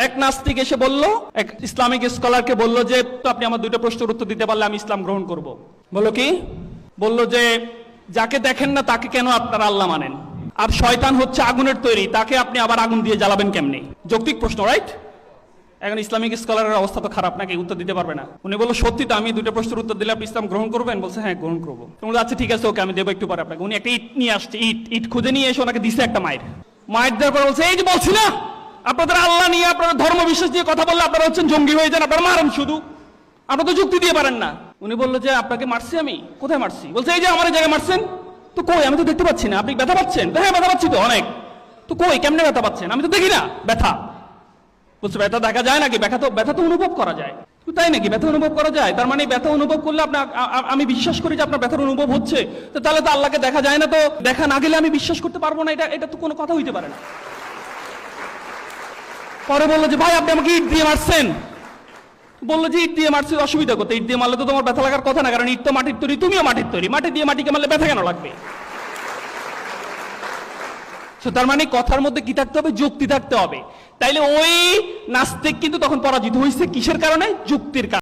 এক নাস্তিক এসে বলল, এক ইসলামিক স্কলারকে বলল যে তো আপনি আমার দুইটা প্রশ্নের উত্তর দিতে পারলে আমি ইসলাম গ্রহণ করব। বলল কি? বলল যে যাকে দেখেন না তাকে কেন আপনারা আল্লাহ মানেন, আর শয়তান হচ্ছে আগুনের তৈরি, তাকে আপনি আবার আগুন দিয়ে জ্বালাবেন কেমনে? যৌক্তিক প্রশ্ন, রাইট? এখন ইসলামিক স্কলারের অবস্থা তো খারাপ, নাকি উত্তর দিতে পারবে না। উনি বলল সত্যি তো, আমি দুটো প্রশ্নের উত্তর দিলে আপনি ইসলাম গ্রহণ করবেন? বলছে হ্যাঁ গ্রহণ করবো। বললো আচ্ছা ঠিক আছে, ওকে আমি দেবো একটু পরে আপনাকে। উনি একটা ইট নিয়ে আসছে, ইট খুঁজে নিয়ে এসে ওনাকে দিছে একটা মায়ের দেওয়ার পর বলছে এই যে বলছি না আপনাদের আল্লাহ নিয়ে, আপনারা ধর্ম বিশ্বাস দিয়ে কথা বললে আপনারা হচ্ছেন জঙ্গি হয়ে যান, আপনারা মারেন শুধু, আপনারা তো যুক্তি দিয়ে পারেন না। উনি বললো যে আপনাকে মারছি আমি? কোথায় মারছি? বলছে এই যে আমার জায়গায় মারছেন। তো কই? আমি তো দেখতে পাচ্ছি না। আপনি ব্যথা পাচ্ছেন? হ্যাঁ ব্যথা পাচ্ছি তো অনেক। তো কই, কেমনে ব্যথা পাচ্ছেন? আমি তো দেখি না ব্যথা। বলছে ব্যথা দেখা যায় নাকি? ব্যথা তো অনুভব করা যায়। তাই নাকি? ব্যথা অনুভব করা যায়? তার মানে ব্যথা অনুভব করলে আমি বিশ্বাস করি যে আপনার ব্যথার অনুভব হচ্ছে, তো তাহলে তো আল্লাহকে দেখা যায় না, তো দেখা না গেলে আমি বিশ্বাস করতে পারবো না, এটা তো কোনো কথা হইতে পারে না। পরে বললো যে ভাই আপনি আমাকে ইট দিয়ে মারছেন। বললো যে ইট দিয়ে মারছি, অসুবিধা করতে? ইট দিয়ে মারলে তো তোমার ব্যথা লাগার কথা না, কারণ ইট তো মাটির তৈরি, তুমিও মাটির তৈরি, মাটি দিয়ে মাটিকে মারলে ব্যথা কেন লাগবে? তার মানে কথার মধ্যে কি থাকতে হবে? যুক্তি থাকতে হবে। তাইলে ওই নাস্তিক কিন্তু তখন পরাজিত হয়েছে কিসের কারণে? যুক্তির কারণে।